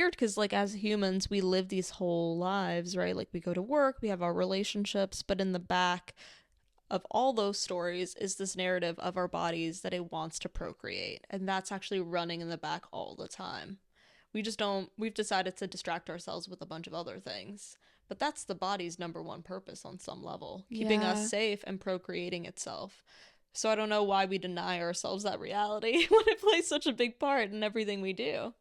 weird because like as humans we live these whole lives, right? Like we go to work, we have our relationships, but in the back of all those stories is this narrative of our bodies that it wants to procreate, and that's actually running in the back all the time. We've decided to distract ourselves with a bunch of other things, but that's the body's number one purpose on some level, keeping us safe and procreating itself. So I don't know why we deny ourselves that reality when it plays such a big part in everything we do.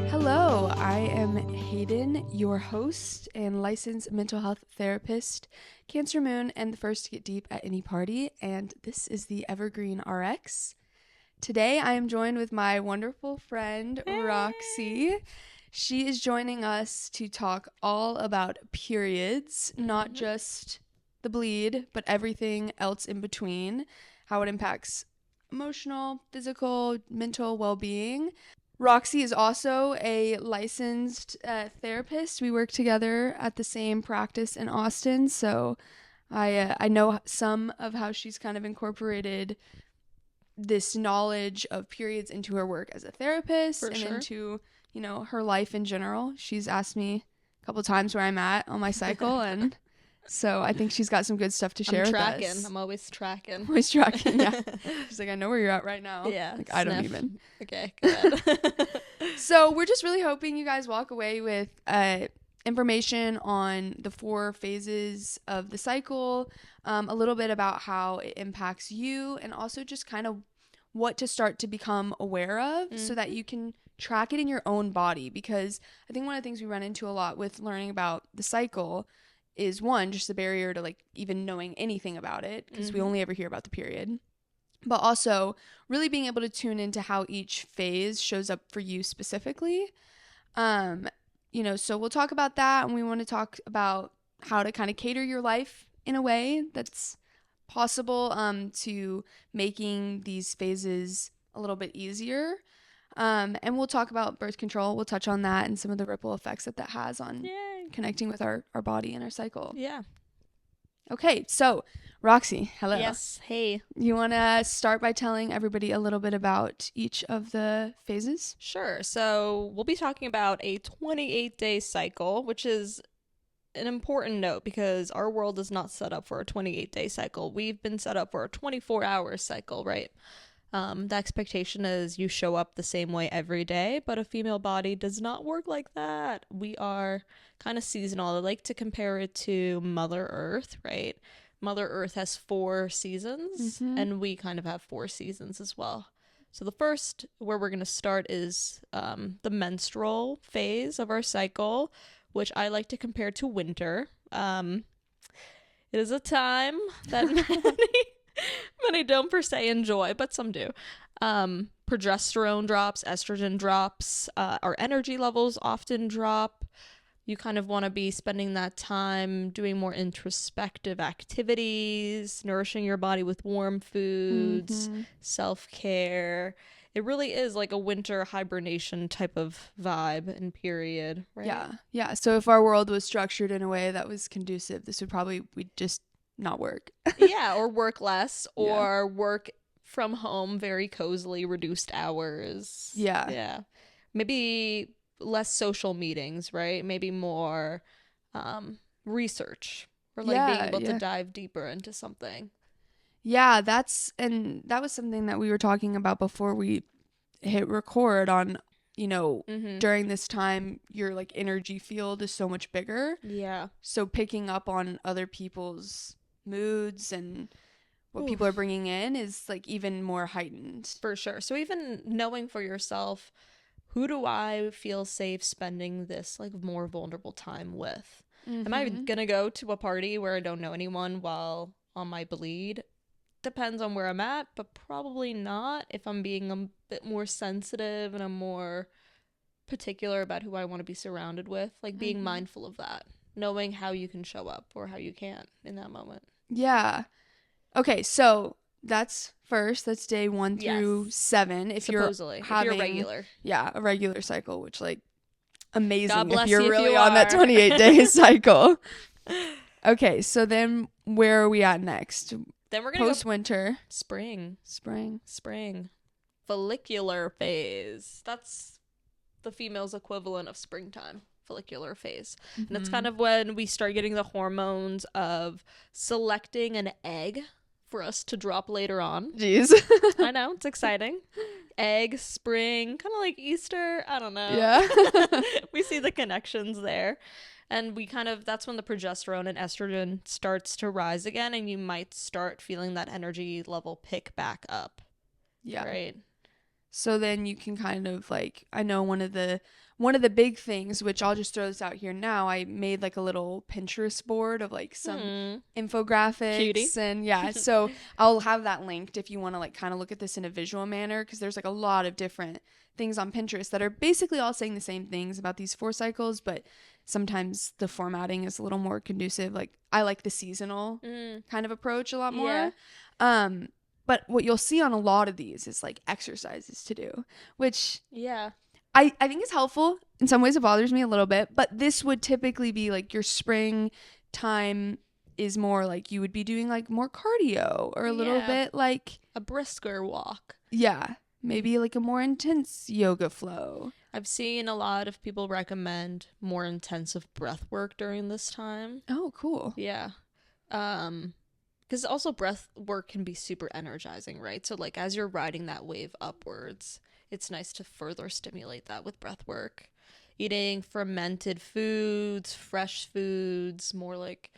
Hello, I am Hayden, your host and licensed mental health therapist, Cancer Moon, and the first to get deep at any party, and this is the Evergreen RX. Today I am joined with my wonderful friend, Roxy. She is joining us to talk all about periods, not just the bleed, but everything else in between, how it impacts emotional, physical, mental well-being. Roxy is also a licensed therapist. We work together at the same practice in Austin, so I know some of how she's kind of incorporated this knowledge of periods into her work as a therapist into, you know, her life in general. She's asked me a couple times where I'm at on my cycle, and so I think she's got some good stuff to share with us. I'm always tracking. Always tracking, yeah. She's like, I know where you're at right now. Yeah. Like, I don't even. Okay, go ahead. So we're just really hoping you guys walk away with information on the 4 phases of the cycle, a little bit about how it impacts you, and also just kind of what to start to become aware of so that you can track it in your own body. Because I think one of the things we run into a lot with learning about the cycle is, one, just the barrier to like even knowing anything about it, because we only ever hear about the period. But also really being able to tune into how each phase shows up for you specifically. You know, so we'll talk about that, and we want to talk about how to kind of cater your life in a way that's possible to making these phases a little bit easier. And we'll talk about birth control. We'll touch on that and some of the ripple effects that has on connecting with our body and our cycle. Yeah. Okay, so Roxy, hello. Yes, hey. You want to start by telling everybody a little bit about each of the phases? Sure. So we'll be talking about a 28-day cycle, which is an important note because our world is not set up for a 28-day cycle. We've been set up for a 24-hour cycle, right? The expectation is you show up the same way every day, but a female body does not work like that. We are kind of seasonal. I like to compare it to Mother Earth, right? Mother Earth has 4 seasons, and we kind of have 4 seasons as well. So the first where we're going to start is the menstrual phase of our cycle, which I like to compare to winter. It is a time that many don't per se enjoy, but some do. Progesterone drops, estrogen drops, our energy levels often drop. You kind of want to be spending that time doing more introspective activities, nourishing your body with warm foods, self-care. It really is like a winter hibernation type of vibe and period, right? Yeah. So if our world was structured in a way that was conducive, this would probably, we'd just not work. Yeah, or work less, or work from home very cozily, reduced hours. Yeah. Maybe less social meetings, right? Maybe more research, or like being able to dive deeper into something. Yeah, that was something that we were talking about before we hit record on, you know, during this time, your like energy field is so much bigger. Yeah. So picking up on other people's moods and what people are bringing in is like even more heightened. For sure. So even knowing for yourself, who do I feel safe spending this like more vulnerable time with? Am I gonna go to a party where I don't know anyone while on my bleed? Depends on where I'm at, but probably not if I'm being a bit more sensitive and I'm more particular about who I want to be surrounded with. Like being mindful of that, knowing how you can show up or how you can't in that moment. Yeah. Okay, so that's day 1 through 7. If supposedly, you're having, if you're regular. Yeah, a regular cycle, which like amazing God bless if you're you really if you on that are. 28-day cycle. Okay, so then where are we at next? Then we're gonna go Post-winter. spring. Spring. Follicular phase. That's the female's equivalent of springtime. Follicular phase. Mm-hmm. And it's kind of when we start getting the hormones of selecting an egg for us to drop later on. Jeez. I know, it's exciting. Egg, spring, kind of like Easter. I don't know. Yeah. We see the connections there. And that's when the progesterone and estrogen starts to rise again, and you might start feeling that energy level pick back up. Yeah. Right. So then you can kind of like, I know one of the big things, which I'll just throw this out here now, I made like a little Pinterest board of like some infographics. Cutie. And yeah, so I'll have that linked if you want to like kind of look at this in a visual manner, because there's like a lot of different things on Pinterest that are basically all saying the same things about these 4 cycles, but sometimes the formatting is a little more conducive. Like I like the seasonal kind of approach a lot more. Yeah. But what you'll see on a lot of these is like exercises to do, which I think is helpful. In some ways it bothers me a little bit, but this would typically be like your spring time is more like you would be doing like more cardio or a little bit like a brisker walk. Yeah. Maybe like a more intense yoga flow. I've seen a lot of people recommend more intensive breath work during this time. Oh, cool. Yeah. Because also breath work can be super energizing, right? So like as you're riding that wave upwards, it's nice to further stimulate that with breath work. Eating fermented foods, fresh foods, more like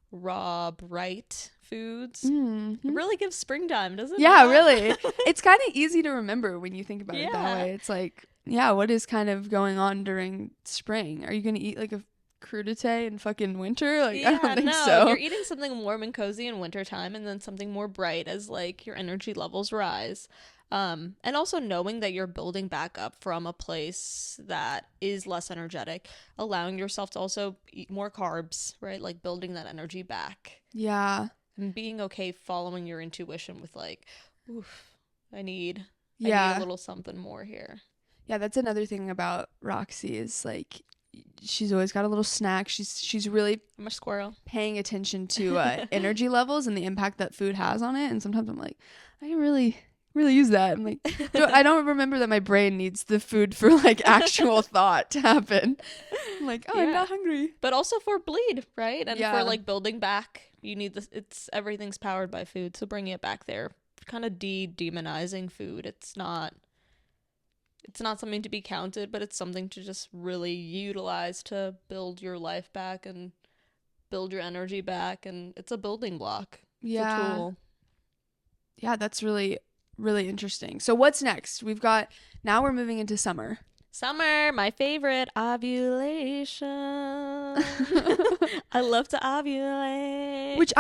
raw, bright foods. Mm-hmm. It really gives springtime, doesn't it? Yeah, really. It's kind of easy to remember when you think about it that way. It's like, yeah, what is kind of going on during spring? Are you going to eat like a crudité in fucking winter? Like, I don't think so. You're eating something warm and cozy in wintertime, and then something more bright as like your energy levels rise. And also knowing that you're building back up from a place that is less energetic, allowing yourself to also eat more carbs, right? Like building that energy back. Yeah. And being okay following your intuition with like, oof, I need a little something more here. Yeah, that's another thing about Roxy is like she's always got a little snack. She's really I'm a squirrel. Paying attention to energy levels and the impact that food has on it. And sometimes I'm like, I can really use that. I'm like, I don't remember that my brain needs the food for like actual thought to happen. I'm like, I'm not hungry. But also for bleed, right? And for like building back, you need this. Everything's powered by food, so bringing it back there, kind of demonizing food. It's not something to be counted, but it's something to just really utilize to build your life back and build your energy back, and it's a building block. Yeah. It's a tool. Yeah, that's really interesting. So what's next? Now we're moving into summer. Summer, my favorite, ovulation. I love to ovulate. Which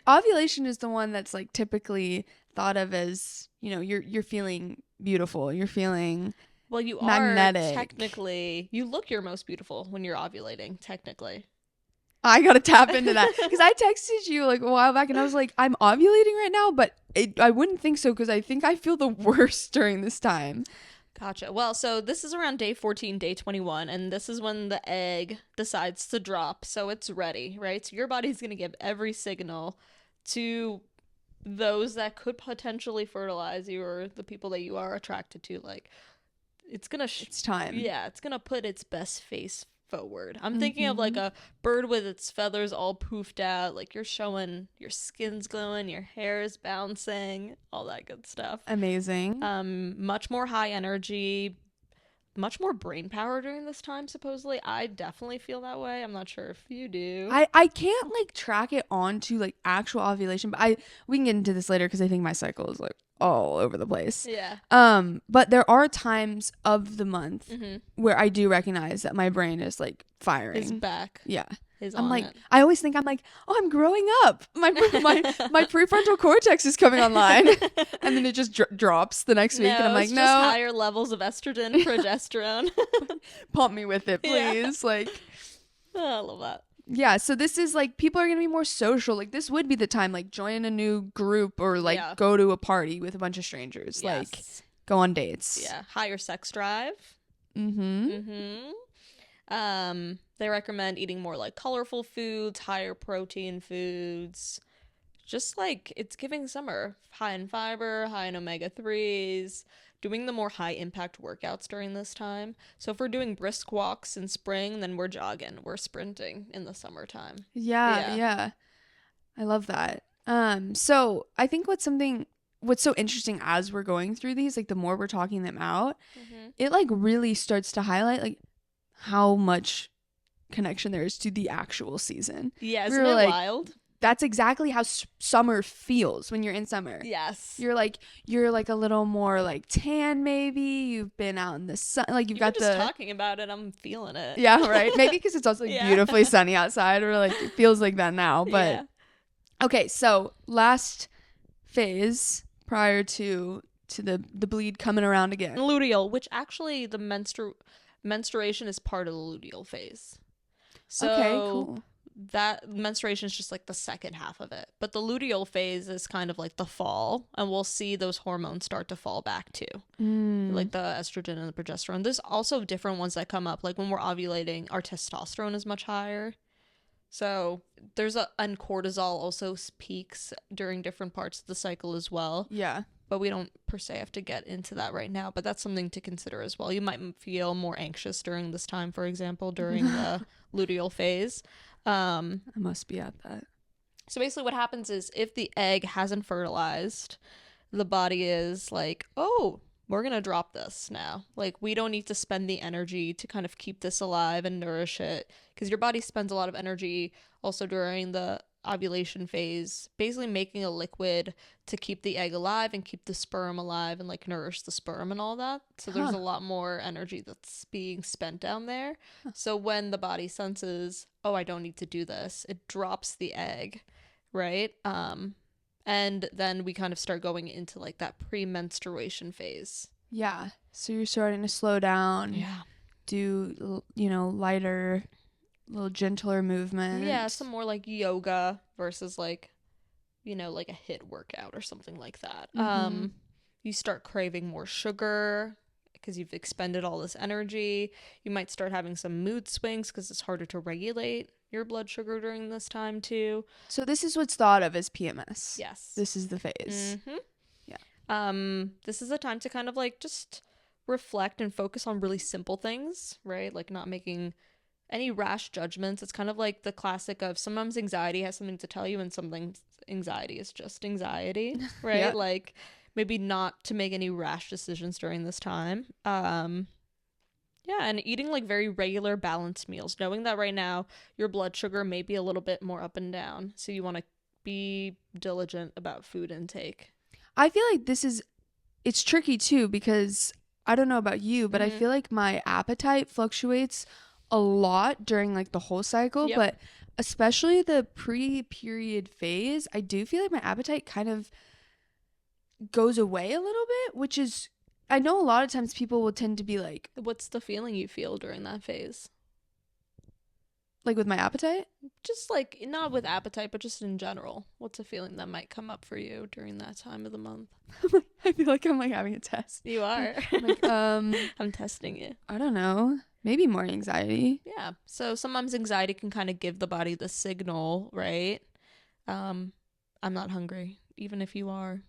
ovulation is the one that's like typically thought of as, you know, you're feeling beautiful. You're feeling magnetic. Are technically, you look your most beautiful when you're ovulating, technically. I gotta tap into that because I texted you like a while back and I was like, I'm ovulating right now, but I wouldn't think so because I think I feel the worst during this time. Gotcha. Well, so this is around day 14, day 21, and this is when the egg decides to drop, so it's ready, right? So your body's going to give every signal to those that could potentially fertilize you or the people that you are attracted to. Like, it's time. Yeah, it's going to put its best face forward. I'm thinking of like a bird with its feathers all poofed out, like you're showing your skin's glowing, your hair is bouncing, all that good stuff. Amazing. Much more high energy, much more brain power during this time, supposedly. I definitely feel that way. I'm not sure if you do. I can't like track it onto like actual ovulation, but we can get into this later because I think my cycle is like all over the place. Yeah. But there are times of the month where I do recognize that my brain is like firing. It's back. Yeah. I'm like, I always think I'm like, oh, I'm growing up. My prefrontal cortex is coming online, and then it just drops the next week, and I'm like, no, just higher levels of estrogen, progesterone. Pump me with it, please. Yeah. Like, oh, I love that. Yeah, so this is like people are gonna be more social. Like this would be the time, like join a new group or like go to a party with a bunch of strangers. Yes. Like go on dates. Yeah, higher sex drive. They recommend eating more like colorful foods, higher protein foods, just like it's giving summer, high in fiber, high in omega 3s, doing the more high impact workouts during this time. So if we're doing brisk walks in spring, then we're jogging, we're sprinting in the summertime. Yeah, Yeah. yeah. I love that. So I think what's so interesting as we're going through these, like the more we're talking them out, it like really starts to highlight like how much connection there is to the actual season. Yeah, We isn't were it like, wild? that's exactly how summer feels when you're in summer. Yes. You're like a little more like tan, maybe. You've been out in the sun, like you've Even got just talking about it, I'm feeling it. yeah, right. Maybe because it's also like Yeah. beautifully sunny outside, or like it feels like that now. But Yeah. okay, so last phase prior to the bleed coming around again. Luteal, which actually the menstruation is part of the luteal phase. So Okay, cool. that menstruation is just like the second half of it. But the luteal phase is kind of like the fall, and we'll see those hormones start to fall back too. Like the estrogen and the progesterone. There's also different ones that come up. Like when we're ovulating, our testosterone is much higher. So and cortisol also peaks during different parts of the cycle as well. Yeah. But we don't per se have to get into that right now. But that's something to consider as well. You might feel more anxious during this time, for example, during the luteal phase. I must be at that. So basically what happens is if the egg hasn't fertilized, the body is like, oh, we're going to drop this now. Like, we don't need to spend the energy to kind of keep this alive and nourish it. Because your body spends a lot of energy also during the ovulation phase, basically making a liquid to keep the egg alive and keep the sperm alive and like nourish the sperm and all that. So there's a lot more energy that's being spent down there. So when the body senses, oh, I don't need to do this, it drops the egg, right? And then we kind of start going into like that pre-menstruation phase. Yeah. So you're starting to slow down. Yeah. Do, lighter, little gentler movement. Yeah, some more like yoga versus like, like a HIIT workout or something like that. You start craving more sugar because you've expended all this energy. You might start having some mood swings because it's harder to regulate your blood sugar during this time too. So this is what's thought of as PMS. Yes. This is the phase. Yeah. This is a time to kind of like just reflect and focus on really simple things, right? Like not making any rash judgments. It's kind of like the classic of sometimes anxiety has something to tell you and something anxiety is just anxiety, right? Yeah. Like maybe not to make any rash decisions during this time. Yeah, and eating like very regular balanced meals, knowing that right now your blood sugar may be a little bit more up and down. So you want to be diligent about food intake. I feel like it's tricky too because I don't know about you, but I feel like my appetite fluctuates a lot during like the whole cycle, but especially the pre-period phase, I do feel like my appetite kind of goes away a little bit, which is, I know a lot of times people will tend to be like, what's the feeling you feel during that phase? Like with my appetite? Just like, not with appetite, but just in general. What's a feeling that might come up for you during that time of the month? I feel like I'm like having a test. You are. Like, I'm testing you. I don't know. Maybe more anxiety. Yeah. So sometimes anxiety can kind of give the body the signal, right? I'm not hungry, even if you are.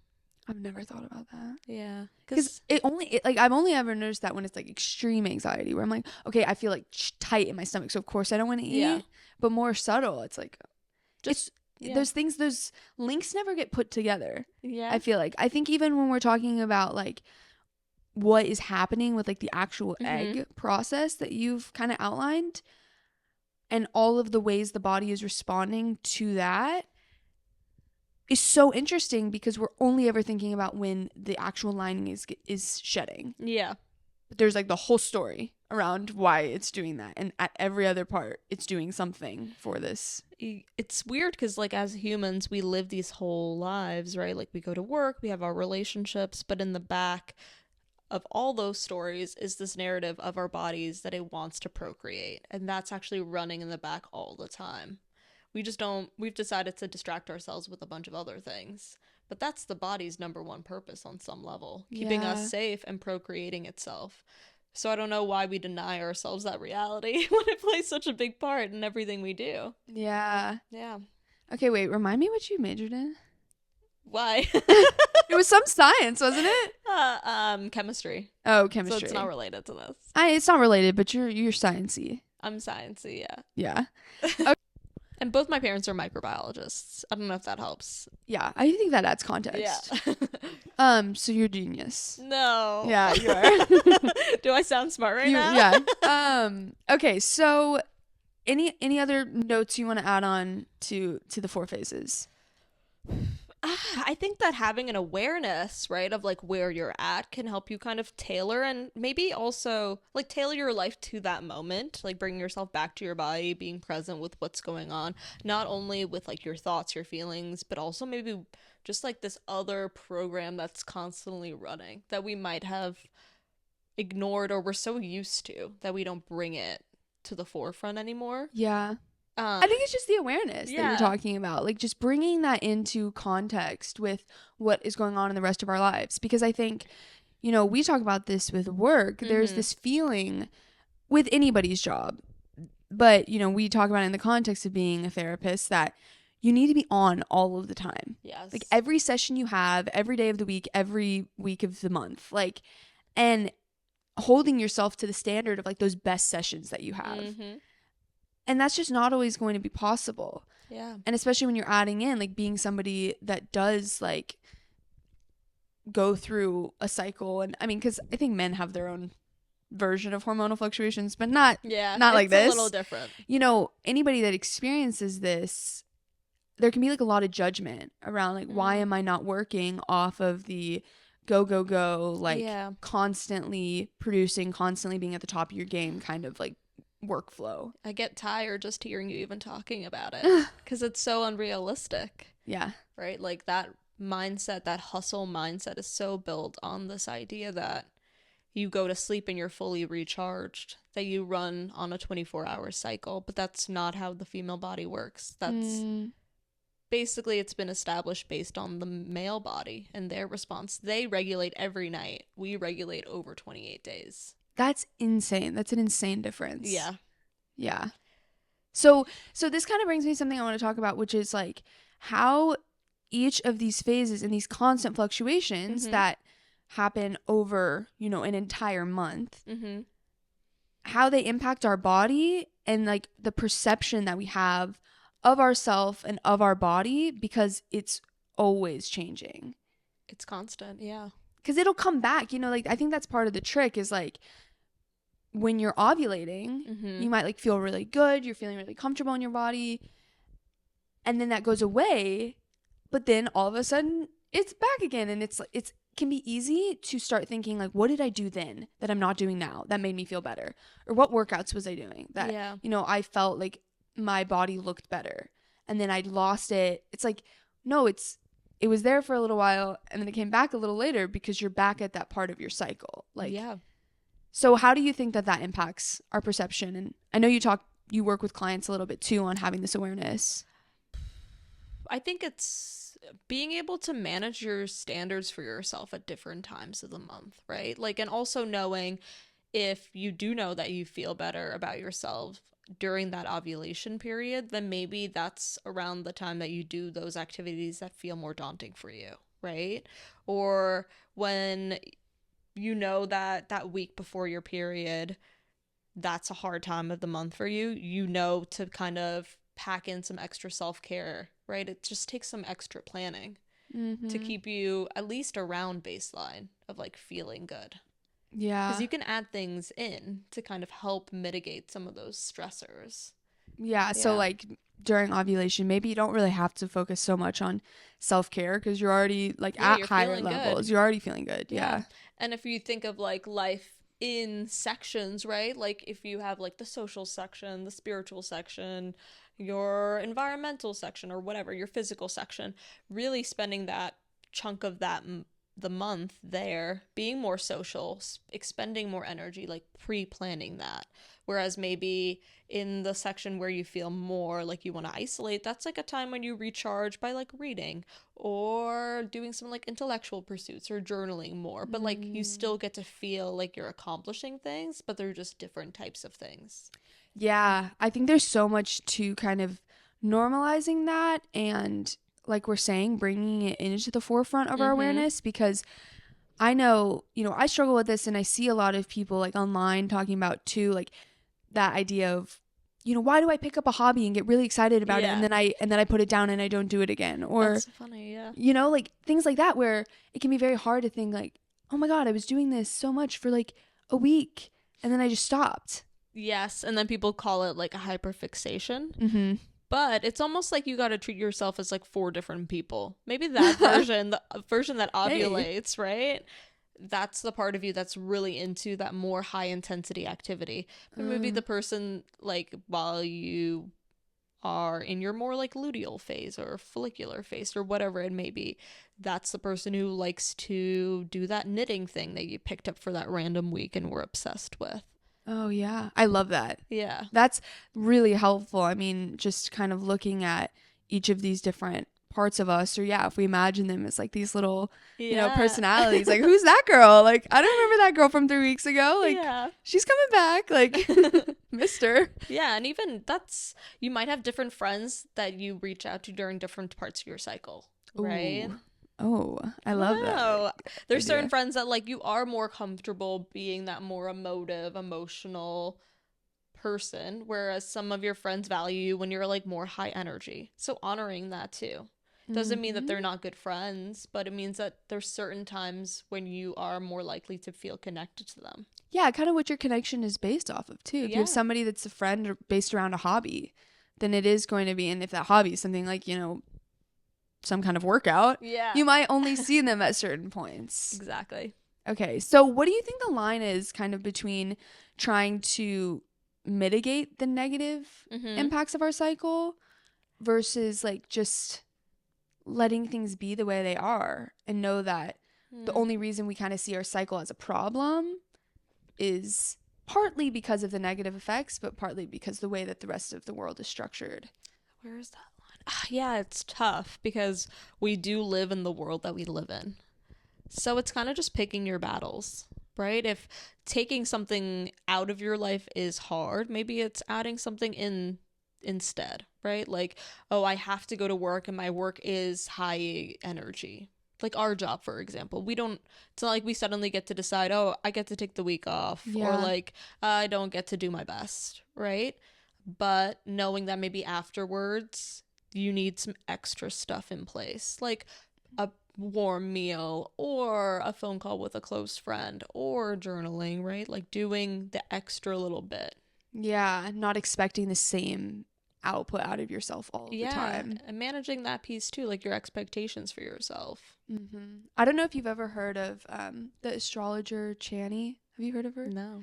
I've never thought about that. Yeah. Because I've only ever noticed that when it's like extreme anxiety where I'm like, okay, I feel like tight in my stomach. So of course I don't want to eat. Yeah. But more subtle, it's like, just, those links never get put together. Yeah. I feel like. I think even when we're talking about like what is happening with like the actual egg process that you've kind of outlined and all of the ways the body is responding to that is so interesting because we're only ever thinking about when the actual lining is shedding. Yeah. But there's like the whole story around why it's doing that, and at every other part it's doing something for this. It's weird because like as humans we live these whole lives, right? Like we go to work, we have our relationships, but in the back of all those stories is this narrative of our bodies that it wants to procreate, and that's actually running in the back all the time. We've decided to distract ourselves with a bunch of other things. But that's the body's number one purpose on some level, keeping us safe and procreating itself. So I don't know why we deny ourselves that reality when it plays such a big part in everything we do. Yeah. Yeah. Okay, wait, remind me what you majored in. Why? It was some science, wasn't it? Chemistry. Oh, So chemistry. it's not related to this. It's not related, but you're sciencey. I'm sciencey, yeah. Yeah. And both my parents are microbiologists. I don't know if that helps. Yeah, I think that adds Yeah. context. So you're genius. No. Yeah, you are. Do I sound smart right now? Yeah. Okay, so any other notes you want to add on to the 4 phases? I think that having an awareness, right, of like where you're at can help you kind of tailor and maybe also like tailor your life to that moment, like bringing yourself back to your body, being present with what's going on, not only with like your thoughts, your feelings, but also maybe just like this other program that's constantly running that we might have ignored or we're so used to that we don't bring it to the forefront anymore. Yeah. I think it's just the awareness that you're talking about, like just bringing that into context with what is going on in the rest of our lives. Because I think, we talk about this with work. There's this feeling with anybody's job, but, we talk about it in the context of being a therapist that you need to be on all of the time. Yes. Like every session you have, every day of the week, every week of the month, like, and holding yourself to the standard of like those best sessions that you have. And that's just not always going to be possible. Yeah. And especially when you're adding in like being somebody that does like go through a cycle. And I mean, because I think men have their own version of hormonal fluctuations, but not like this. It's a little different. Anybody that experiences this, there can be like a lot of judgment around like, why am I not working off of the go, like constantly producing, constantly being at the top of your game kind of like workflow. I get tired just hearing you even talking about it because it's so unrealistic. Yeah. Right? Like that mindset, that hustle mindset is so built on this idea that you go to sleep and you're fully recharged, that you run on a 24-hour cycle, but that's not how the female body works. That's basically, it's been established based on the male body and their response. They regulate every night. We regulate over 28 days. That's insane. That's an insane difference. Yeah. Yeah. So this kind of brings me to something I want to talk about, which is like how each of these phases and these constant fluctuations that happen over, an entire month, how they impact our body and like the perception that we have of ourself and of our body, because it's always changing. It's constant. Yeah. Because it'll come back, like I think that's part of the trick is like when you're ovulating, you might like feel really good. You're feeling really comfortable in your body. And then that goes away. But then all of a sudden it's back again. And it's can be easy to start thinking like, what did I do then that I'm not doing now that made me feel better? Or what workouts was I doing that, I felt like my body looked better. And then I lost it. It's like, no, it was there for a little while and then it came back a little later because you're back at that part of your cycle. Like, yeah. So how do you think that impacts our perception? And I know you work with clients a little bit too on having this awareness. I think it's being able to manage your standards for yourself at different times of the month, right? Like, and also knowing if you do know that you feel better about yourself during that ovulation period, then maybe that's around the time that you do those activities that feel more daunting for you, right? Or when that week before your period, that's a hard time of the month for you, to kind of pack in some extra self-care, right? It just takes some extra planning to keep you at least around baseline of like feeling good. Yeah. Because you can add things in to kind of help mitigate some of those stressors. Yeah. So like during ovulation, maybe you don't really have to focus so much on self-care because you're already like at higher levels. Good. You're already feeling good. Yeah. And if you think of like life in sections, right? Like if you have like the social section, the spiritual section, your environmental section, or whatever, your physical section, really spending that chunk of the month there being more social, expending more energy, like pre-planning that. Whereas maybe in the section where you feel more like you want to isolate, that's like a time when you recharge by like reading or doing some like intellectual pursuits or journaling more. But like you still get to feel like you're accomplishing things, but they're just different types of things. Yeah, I think there's so much to kind of normalizing that and, like we're saying, bringing it into the forefront of our awareness, because I know, I struggle with this, and I see a lot of people like online talking about too, like that idea of, why do I pick up a hobby and get really excited about it, and then I put it down and I don't do it again, or that's funny, like things like that, where it can be very hard to think like, oh my God, I was doing this so much for like a week and then I just stopped. Yes, and then people call it like a hyperfixation. But it's almost like you got to treat yourself as like 4 different people. Maybe that version, the version that ovulates, right? That's the part of you that's really into that more high intensity activity. But maybe the person, like, while you are in your more like luteal phase or follicular phase or whatever it may be, that's the person who likes to do that knitting thing that you picked up for that random week and were obsessed with. Oh, yeah. I love that. Yeah. That's really helpful. I mean, just kind of looking at each of these different parts of us, or if we imagine them as like these little, personalities, like, who's that girl? Like, I don't remember that girl from 3 weeks ago. Like, she's coming back. Like, mister. Yeah. And even you might have different friends that you reach out to during different parts of your cycle, right? Ooh. Oh, I love that. There's certain friends that like you are more comfortable being that more emotional person, whereas some of your friends value you when you're like more high energy. So honoring that too. Doesn't mean that they're not good friends, but it means that there's certain times when you are more likely to feel connected to them. Yeah, kind of what your connection is based off of too. If you have somebody that's a friend based around a hobby, then it is going to be, and if that hobby is something like, some kind of workout, you might only see them at certain points. Exactly. Okay, so what do you think the line is kind of between trying to mitigate the negative impacts of our cycle versus like just letting things be the way they are and know that the only reason we kind of see our cycle as a problem is partly because of the negative effects, but partly because the way that the rest of the world is structured? Where is that line? Yeah, it's tough because we do live in the world that we live in. So it's kind of just picking your battles, right? If taking something out of your life is hard, maybe it's adding something in instead, right? Like, oh, I have to go to work and my work is high energy. Like our job, for example. It's not like we suddenly get to decide, oh, I get to take the week off, or like, I don't get to do my best, right? But knowing that maybe afterwards you need some extra stuff in place, like a warm meal or a phone call with a close friend or journaling, right? Like doing the extra little bit. Yeah, not expecting the same output out of yourself all the time. And managing that piece too, like your expectations for yourself. I don't know if you've ever heard of the astrologer Chani. Have you heard of her? No.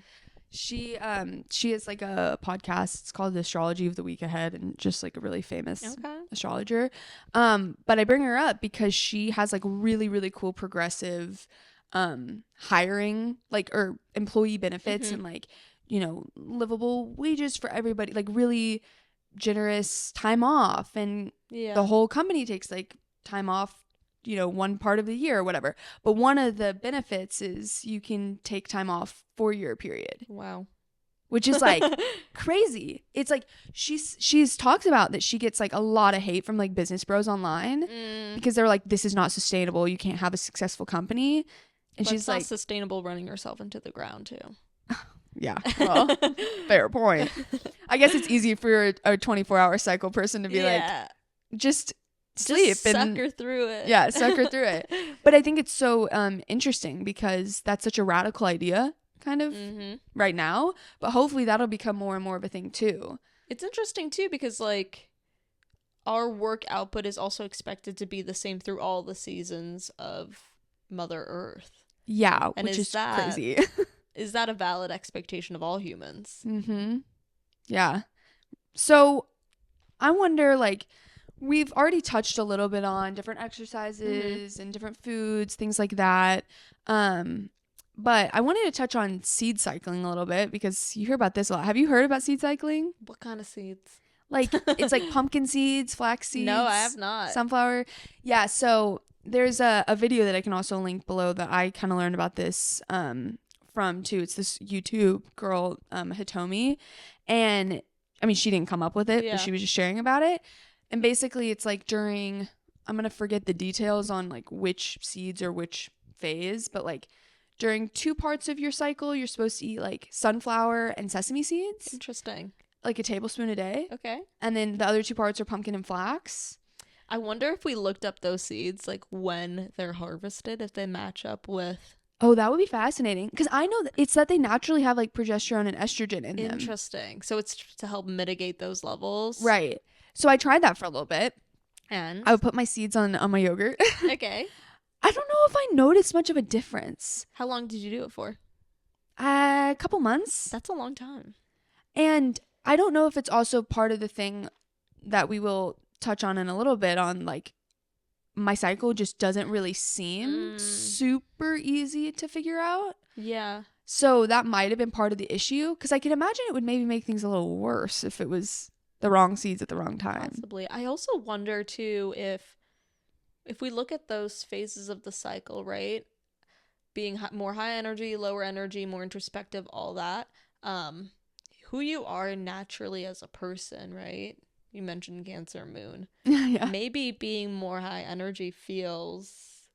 She has like a podcast. It's called The Astrology of the Week Ahead, and just like a really famous astrologer. But I bring her up because she has like really, really cool progressive hiring, like, or employee benefits and like, livable wages for everybody, like really generous time off, and the whole company takes like time off, one part of the year or whatever. But one of the benefits is you can take time off 4-year period. Wow. Which is like crazy. It's like she's talked about that she gets like a lot of hate from like business bros online because they're like, this is not sustainable. You can't have a successful company. And she's like, sustainable running yourself into the ground too. Yeah, well, fair point. I guess it's easy for a 24-hour cycle person to be like, just sleep and sucker through it. Yeah, sucker through it. But I think it's so interesting because that's such a radical idea kind of right now. But hopefully that'll become more and more of a thing too. It's interesting too because like our work output is also expected to be the same through all the seasons of Mother Earth. Yeah, and which is crazy. Is that a valid expectation of all humans? Yeah. So I wonder, like, we've already touched a little bit on different exercises and different foods, things like that. But I wanted to touch on seed cycling a little bit because you hear about this a lot. Have you heard about seed cycling? What kind of seeds? Like, it's like pumpkin seeds, flax seeds. No, I have not. Sunflower. Yeah, so there's a video that I can also link below that I kind of learned about this from too. It's this YouTube girl, Hitomi, and I mean she didn't come up with it, but she was just sharing about it. And basically it's like during, I'm going to forget the details on like which seeds or which phase, but like during 2 parts of your cycle, you're supposed to eat like sunflower and sesame seeds, Interesting. like a tablespoon a day. Okay. And then the other 2 parts are pumpkin and flax. I wonder if we looked up those seeds, like when they're harvested, if they match up with. Oh, that would be fascinating. Because I know that it's that they naturally have like progesterone and estrogen in them. Interesting. So it's to help mitigate those levels. Right. So I tried that for a little bit. And I would put my seeds on my yogurt. okay. I don't know if I noticed much of a difference. How long did you do it for? A couple months. That's a long time. And I don't know if it's also part of the thing that we will touch on in a little bit on like my cycle just doesn't really seem super easy to figure out. Yeah. So that might have been part of the issue, because I can imagine it would maybe make things a little worse if it was the wrong seeds at the wrong time. Possibly. I also wonder too if we look at those phases of the cycle, right? Being more high energy, lower energy, more introspective, all that. Who you are naturally as a person, right? You mentioned Cancer Moon. Yeah. Maybe being more high energy feels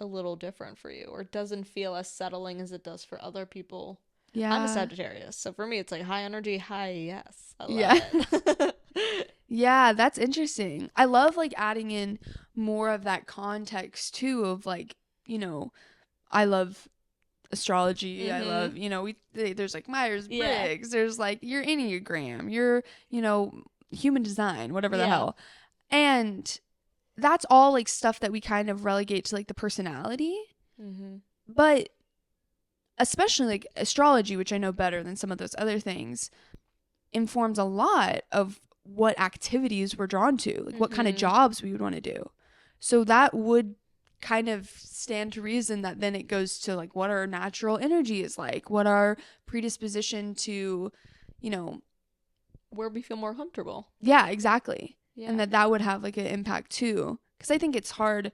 a little different for you, or doesn't feel as settling as it does for other people. Yeah. I'm a Sagittarius, so for me it's like high energy, high yes. I love it. Yeah, that's interesting. I love like adding in more of that context too of like, you know, I love astrology. I love, you know, there's like Myers-Briggs, there's like your Enneagram, your, you know, human design, whatever the hell. And that's all like stuff that we kind of relegate to like the personality. But especially like astrology, which I know better than some of those other things, informs a lot of what activities we're drawn to, like what kind of jobs we would want to do. So that would kind of stand to reason that then it goes to like what our natural energy is like, what our predisposition to, you know, where we feel more comfortable. Yeah, exactly. Yeah. And that would have like an impact too. Because I think it's hard,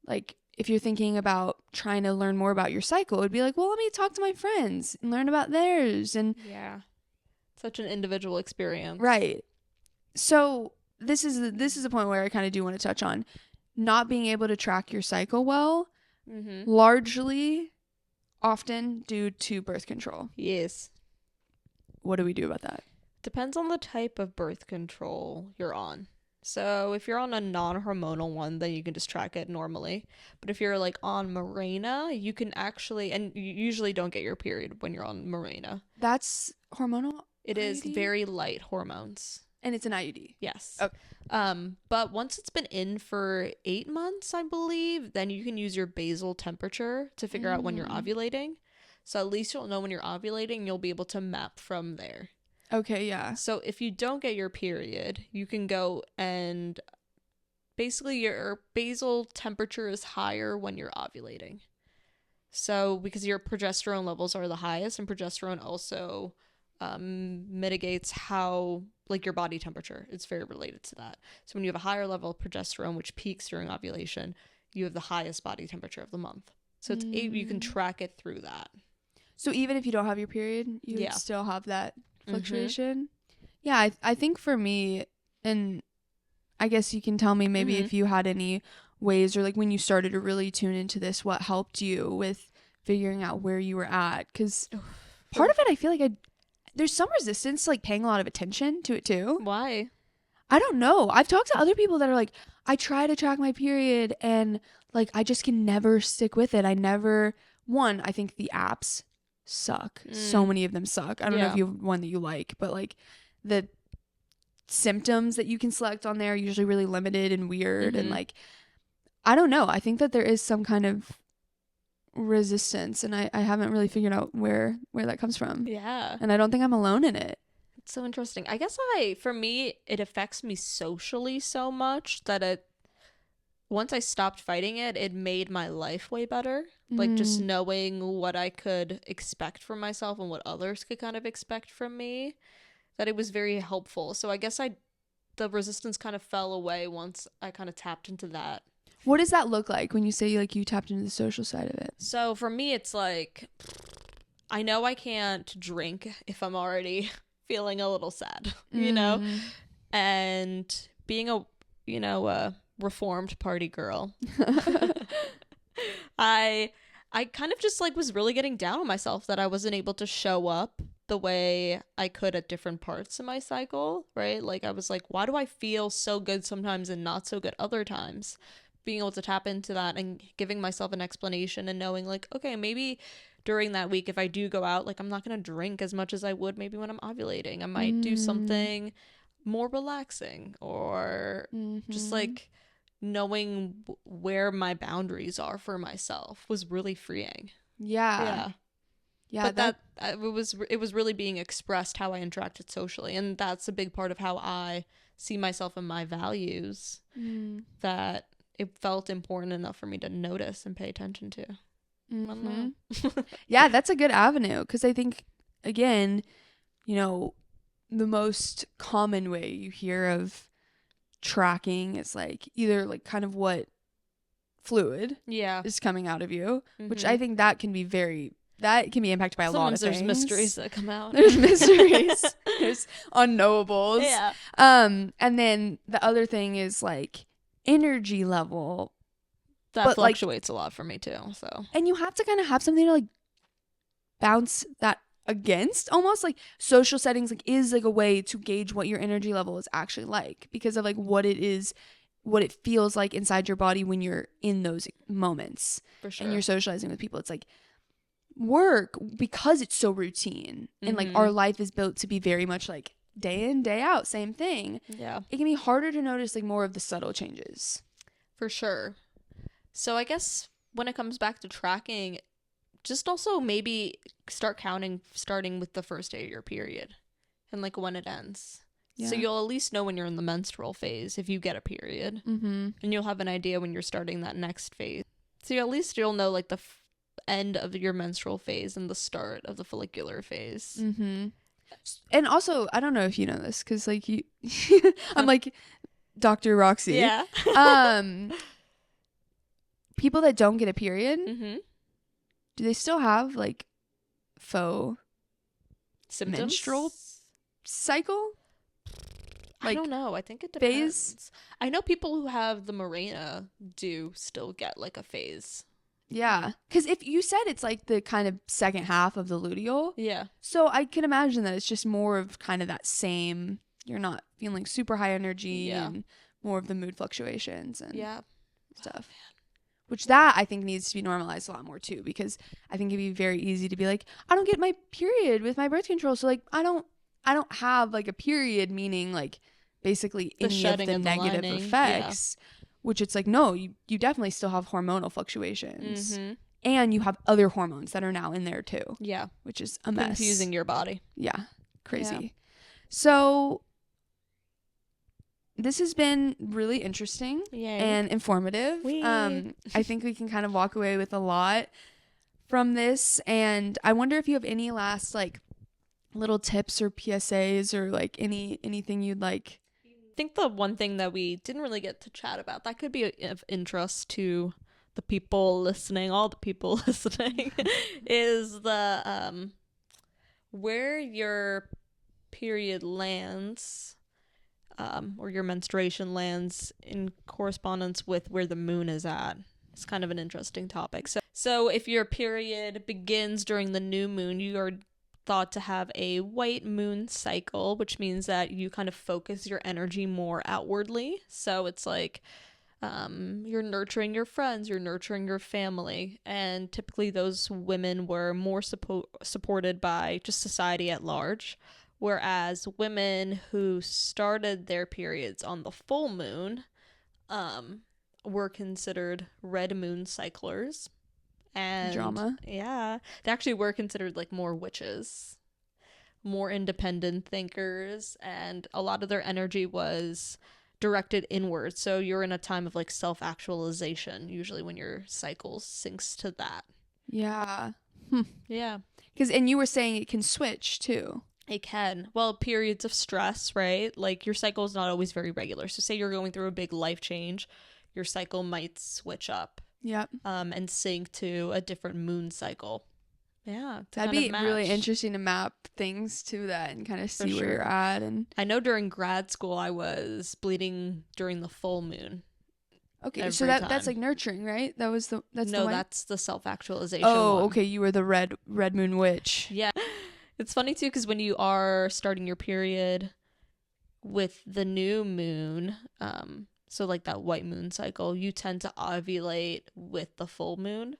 like if you're thinking about trying to learn more about your cycle, it'd be like, well, let me talk to my friends and learn about theirs. And yeah, such an individual experience. Right. So this is a point where I kind of do want to touch on not being able to track your cycle well, largely often due to birth control. Yes. What do we do about that? Depends on the type of birth control you're on. So if you're on a non-hormonal one, then you can just track it normally. But if you're like on Mirena, you can actually, and you usually don't get your period when you're on Mirena. That's hormonal? It is very light hormones. And it's an IUD? Yes. Okay. But once it's been in for 8 months, I believe, then you can use your basal temperature to figure out when you're ovulating. So at least you'll know when you're ovulating, you'll be able to map from there. Okay, yeah. So if you don't get your period, you can go and basically your basal temperature is higher when you're ovulating. So because your progesterone levels are the highest, and progesterone also mitigates how, like, your body temperature. It's very related to that. So when you have a higher level of progesterone, which peaks during ovulation, you have the highest body temperature of the month. So it's you can track it through that. So even if you don't have your period, you would still have that fluctuation? Yeah, I think for me, and I guess you can tell me maybe if you had any ways, or like when you started to really tune into this, what helped you with figuring out where you were at? Because part of it, I feel like there's some resistance to like paying a lot of attention to it too. Why? I don't know. I've talked to other people that are like, I try to track my period and like I just can never stick with it. I think the apps suck. So many of them suck. I don't know if you have one that you like, but like the symptoms that you can select on there are usually really limited and weird. And like, I don't know. I think that there is some kind of resistance, and I haven't really figured out where that comes from. Yeah. And I don't think I'm alone in it. It's so interesting. I guess for me, it affects me socially so much that once I stopped fighting it, it made my life way better. Like just knowing what I could expect from myself and what others could kind of expect from me, that it was very helpful. So I guess the resistance kind of fell away once I kind of tapped into that. What does that look like when you say like you tapped into the social side of it? So for me, it's like, I know I can't drink if I'm already feeling a little sad, you know? And being a, a reformed party girl, I kind of just like was really getting down on myself that I wasn't able to show up the way I could at different parts of my cycle, right? Like I was like, why do I feel so good sometimes and not so good other times? Being able to tap into that and giving myself an explanation and knowing like, okay, maybe during that week if I do go out, like I'm not going to drink as much as I would maybe when I'm ovulating. I might do something more relaxing or just like knowing where my boundaries are for myself was really freeing. Yeah. But it was really being expressed how I interacted socially, and that's a big part of how I see myself and my values, that it felt important enough for me to notice and pay attention to. Yeah, that's a good avenue, because I think, again, the most common way you hear of tracking is like either like kind of what fluid is coming out of you, which I think that can be impacted by a lot of things. There's mysteries that come out. There's mysteries. There's unknowables. Yeah. And then the other thing is like energy level. That fluctuates a lot for me too. So. And you have to kind of have something to like bounce that against, almost like social settings like is like a way to gauge what your energy level is actually like, because of like what it feels like inside your body when you're in those moments. For sure. And you're socializing with people. It's like work, because it's so routine and like our life is built to be very much like day in, day out, same thing. Yeah. It can be harder to notice like more of the subtle changes. For sure. So I guess when it comes back to tracking, just also maybe start counting starting with the first day of your period and like when it ends. Yeah. So you'll at least know when you're in the menstrual phase if you get a period. And you'll have an idea when you're starting that next phase. So at least you'll know like the end of your menstrual phase and the start of the follicular phase. And also, I don't know if you know this, because like you I'm like Dr. Roxy. Yeah. People that don't get a period, do they still have like faux symptoms? Menstrual cycle? Like, I don't know. I think it depends. Phase? I know people who have the Mirena do still get like a phase. Yeah. Because if you said it's like the kind of second half of the luteal. Yeah. So I can imagine that it's just more of kind of that same, you're not feeling super high energy and more of the mood fluctuations and stuff. Which that I think needs to be normalized a lot more too, because I think it'd be very easy to be like, I don't get my period with my birth control, so like I don't have like a period, meaning like basically any of the negative effects. Which it's like, no, you definitely still have hormonal fluctuations. And you have other hormones that are now in there too. Yeah. Which is a mess. Confusing your body. Yeah. Crazy. Yeah. So this has been really interesting and informative. I think we can kind of walk away with a lot from this. And I wonder if you have any last like little tips or PSAs or like anything you'd like. I think the one thing that we didn't really get to chat about that could be of interest to the people listening, all the people listening, is the where your period lands, or your menstruation lands in correspondence with where the moon is at. It's kind of an interesting topic. So if your period begins during the new moon, you are thought to have a white moon cycle, which means that you kind of focus your energy more outwardly. So it's like you're nurturing your friends, you're nurturing your family, and typically those women were more supported by just society at large, whereas women who started their periods on the full moon were considered red moon cyclers. And drama. Yeah. They actually were considered like more witches, more independent thinkers, and a lot of their energy was directed inward. So you're in a time of like self-actualization, usually when your cycle syncs to that. Yeah. Yeah. And you were saying it can switch too. It can. Well, periods of stress, right? Like your cycle is not always very regular. So say you're going through a big life change, your cycle might switch up. Yep. And sync to a different moon cycle. Yeah, to That'd kind of be match. really interesting to map things to that and kind of For see where you're sure. at. And I know during grad school I was bleeding during the full moon okay, so every that's time. like nurturing, right? That's the No, one. that's the self-actualization Oh, one. okay, you were the red moon witch. Yeah. It's funny too because when you are starting your period with the new moon, so like that white moon cycle, you tend to ovulate with the full moon.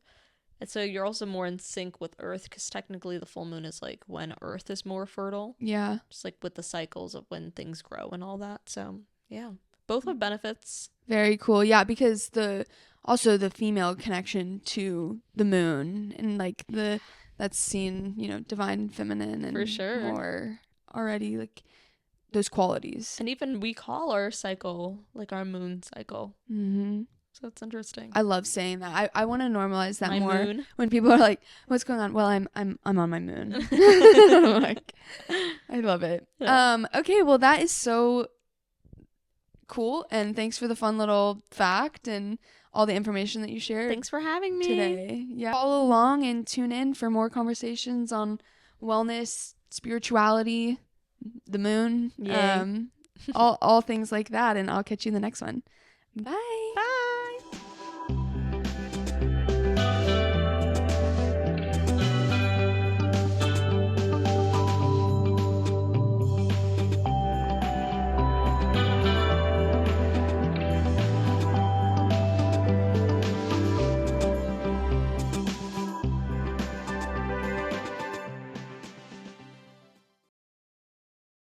And so you're also more in sync with Earth because technically the full moon is like when Earth is more fertile, Yeah. just like with the cycles of when things grow and all that. So yeah, both have benefits. Very cool. Yeah, because also the female connection to the moon and like that's seen, divine feminine and For sure. more already like those qualities. And even we call our cycle like our moon cycle. Mm-hmm. So it's interesting. I love saying that. I want to normalize that My more. moon. When people are like, "What's going on?" Well, I'm on my moon. Like, I love it. Yeah. Okay, well that is so cool, and thanks for the fun little fact and all the information that you shared. Thanks for having me today. Yeah, follow along and tune in for more conversations on wellness, spirituality, the moon, Yay. all things like that. And I'll catch you in the next one. Bye. Bye.